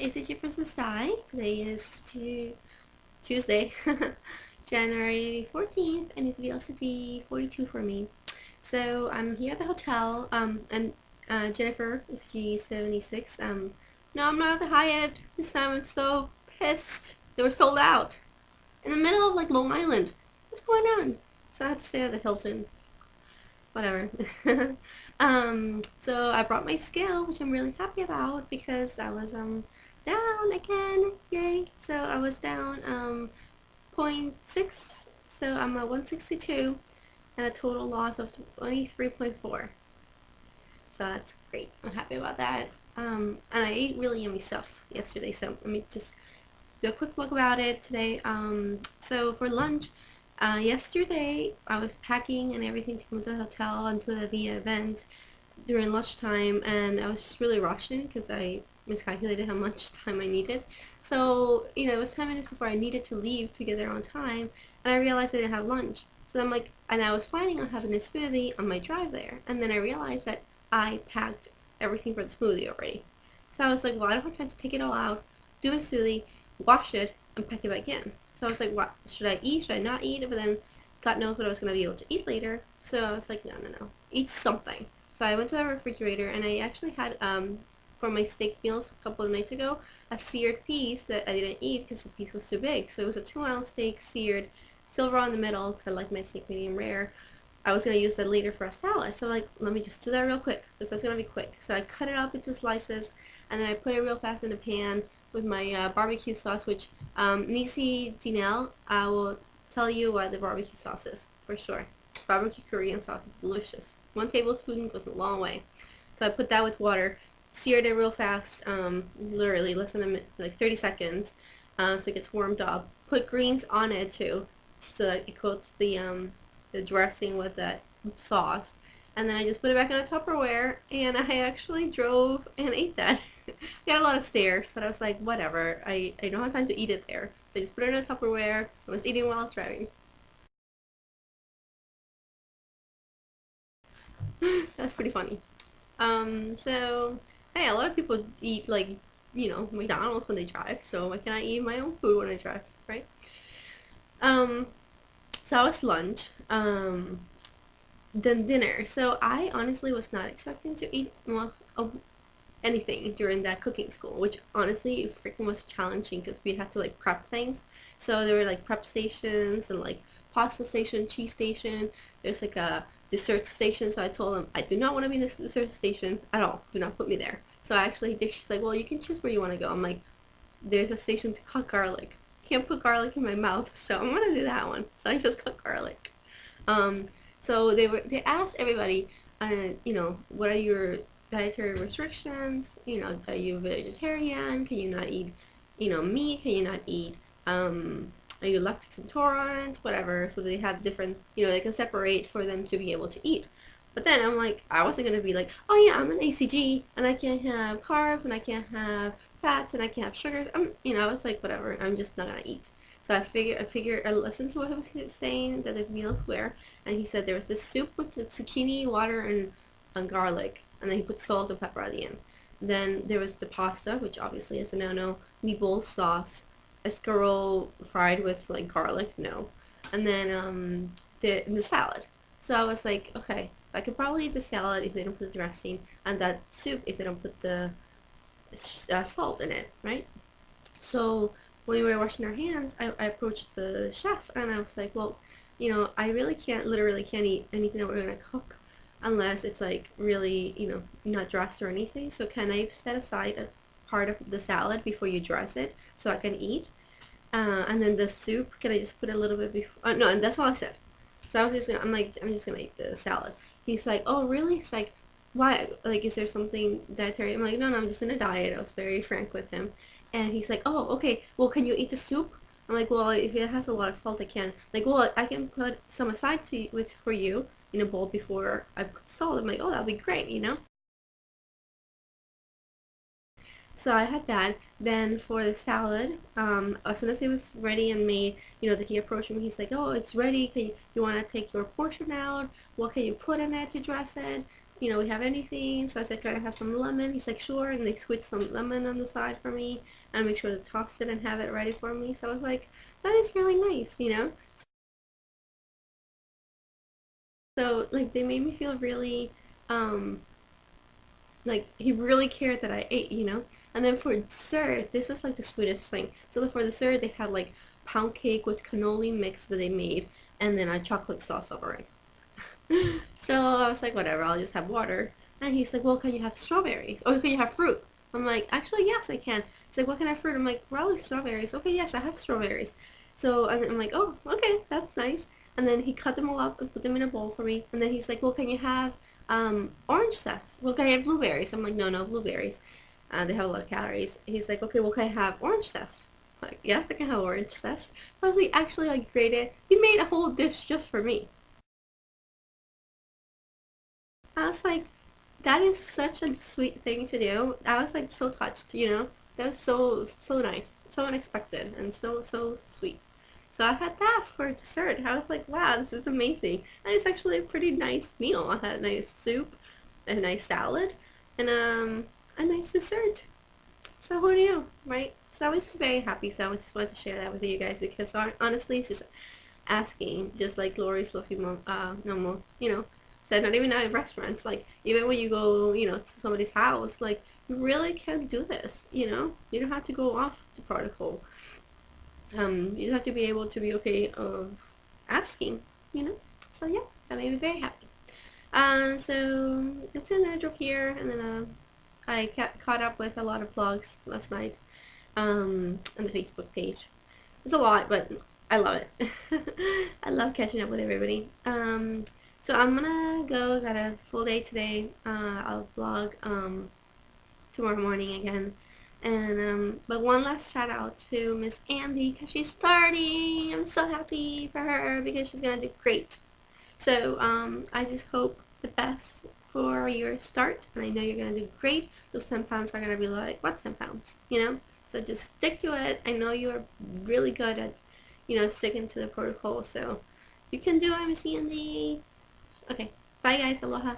HCG Princess Di. Today is Tuesday, January 14th, and it's VLCD 42 for me. So I'm here at the hotel, and Jennifer is G76. No, I'm not at the Hyatt. This time I'm so pissed. They were sold out in the middle of like Long Island. What's going on? So I had to stay at the Hilton. Whatever. So I brought my scale, which I'm really happy about because I was down again. Yay. So I was down point 0.6, so I'm at 162 and a total loss of 23.4. So that's great. I'm happy about that. And I ate really yummy stuff yesterday, so let me just do a quick walk about it today. So for lunch, yesterday I was packing and everything to come to the hotel and to the event during lunchtime, and I was just really rushing because I miscalculated how much time I needed. So, it was 10 minutes before I needed to leave to get there on time, and I realized I didn't have lunch. So I'm like, and I was planning on having a smoothie on my drive there, and then I realized that I packed everything for the smoothie already. So I was like, well, I don't have time to take it all out, do a smoothie, wash it, and pack it back in. So I was like, what, should I eat, should I not eat? But then God knows what I was going to be able to eat later. So I was like, no, eat something. So I went to the refrigerator, and I actually had, for my steak meals a couple of nights ago, a seared piece that I didn't eat because the piece was too big. So it was a 2-ounce steak, seared, still raw in the middle because I like my steak medium rare. I was going to use that later for a salad. So like, let me just do that real quick because that's going to be quick. So I cut it up into slices, and then I put it real fast in a pan with my barbecue sauce, which Nisi Dinel, I will tell you what the barbecue sauce is for sure. Barbecue Korean sauce is delicious. 1 tablespoon goes a long way. So I put that with water, seared it real fast, literally less than like 30 seconds, so it gets warmed up. Put greens on it too, so that it coats the dressing with that sauce. And then I just put it back in a Tupperware, and I actually drove and ate that. Got a lot of stairs, but I was like, whatever, I don't have time to eat it there. So I just put it in a Tupperware. So I was eating while I was driving. That's pretty funny. So, hey, a lot of people eat, like, McDonald's when they drive, so why can't I eat my own food when I drive, right? Um, so that was lunch. Then dinner. So I honestly was not expecting to eat anything during that cooking school, which honestly freaking was challenging because we had to like prep things. So there were like prep stations and like pasta station, cheese station. There's like a dessert station. So I told them I do not want to be in this dessert station at all. Do not put me there. So I actually did. She's like, well, you can choose where you want to go. I'm like, there's a station to cut garlic. Can't put garlic in my mouth, so I'm gonna do that one. So I just cut garlic. Um, so they asked everybody, what are your dietary restrictions? Are you vegetarian? Can you not eat, meat? Can you not eat, are you lactose intolerant? Whatever. So they have different, they can separate for them to be able to eat. But then I'm like, I wasn't gonna be like, oh yeah, I'm an HCG and I can't have carbs and I can't have fats and I can't have sugars. I was like, whatever. I'm just not gonna eat. So I listened to what he was saying that the meals were, and he said there was this soup with the zucchini, water, and garlic, and then he put salt and pepper at the end. Then there was the pasta, which obviously is a no-no, meatball sauce, escarole fried with like garlic, no, and then the salad. So I was like, okay, I could probably eat the salad if they don't put the dressing, and that soup if they don't put the salt in it, right? So when we were washing our hands, I approached the chef and I was like, well, I really literally can't eat anything that we're gonna cook unless it's like really, not dressed or anything. So can I set aside a part of the salad before you dress it so I can eat? And then the soup, can I just put a little bit before? No, and that's all I said. So I'm just gonna eat the salad. He's like, oh really? It's like, why? Like, is there something dietary? I'm like, no, I'm just in a diet. I was very frank with him. And he's like, oh, okay, well, can you eat the soup? I'm like, well, if it has a lot of salt, I can. Like, well, I can put some aside for you in a bowl before I put salt. I'm like, oh, that'd be great. So I had that. Then for the salad, as soon as it was ready and made, that he approached me, he's like, oh, it's ready. You want to take your portion out? What can you put in it to dress it? you know, we have anything? So I said, can I have some lemon? He's like, sure. And they squeezed some lemon on the side for me and make sure to toss it and have it ready for me. So I was like, that is really nice, you know? So like they made me feel really um like he really cared that I ate, you know? And then for dessert, this was like the sweetest thing. So for dessert, they had like pound cake with cannoli mix that they made and then a chocolate sauce over it. So I was like, whatever, I'll just have water. And he's like, well, can you have strawberries? Or can you have fruit? I'm like, actually, yes, I can. He's like, what kind of fruit? I'm like, probably strawberries. Okay, yes, I have strawberries. So, and I'm like, oh, okay, that's nice. And then he cut them all up and put them in a bowl for me. And then he's like, well, can you have orange zest? Well, can I have blueberries? I'm like, no, no, blueberries. They have a lot of calories. He's like, okay, well, can I have orange zest? I'm like, yes, I can have orange zest. I was like, actually, like, grated. He made a whole dish just for me. I was like, that is such a sweet thing to do. I was like so touched, you know? That was so nice, so unexpected, and so sweet. So I had that for dessert. I was like, wow, this is amazing. And it's actually a pretty nice meal. I had a nice soup, a nice salad, and a nice dessert. So who knew, right? So I was just very happy. So I just wanted to share that with you guys because honestly, it's just asking, just like Lori Fluffy Mom, normal, you know, said not even at restaurants, like even when you go, you know, to somebody's house, like you really can do this, you know, you don't have to go off the protocol. You just have to be able to be okay of asking, you know. So yeah, that made me very happy. So that's it. I drove here, and then I caught up with a lot of vlogs last night on the Facebook page. It's a lot, but I love it. I love catching up with everybody. So I'm gonna go. Got a full day today. I'll vlog tomorrow morning again. And but one last shout out to Miss Andy because she's starting. I'm so happy for her because she's gonna do great. So I just hope the best for your start, and I know you're gonna do great. Those 10 pounds are gonna be like, what 10 pounds? You know? So just stick to it. I know you're really good at, you know, sticking to the protocol. So you can do it, Miss Andy. Okay. Bye guys. Aloha.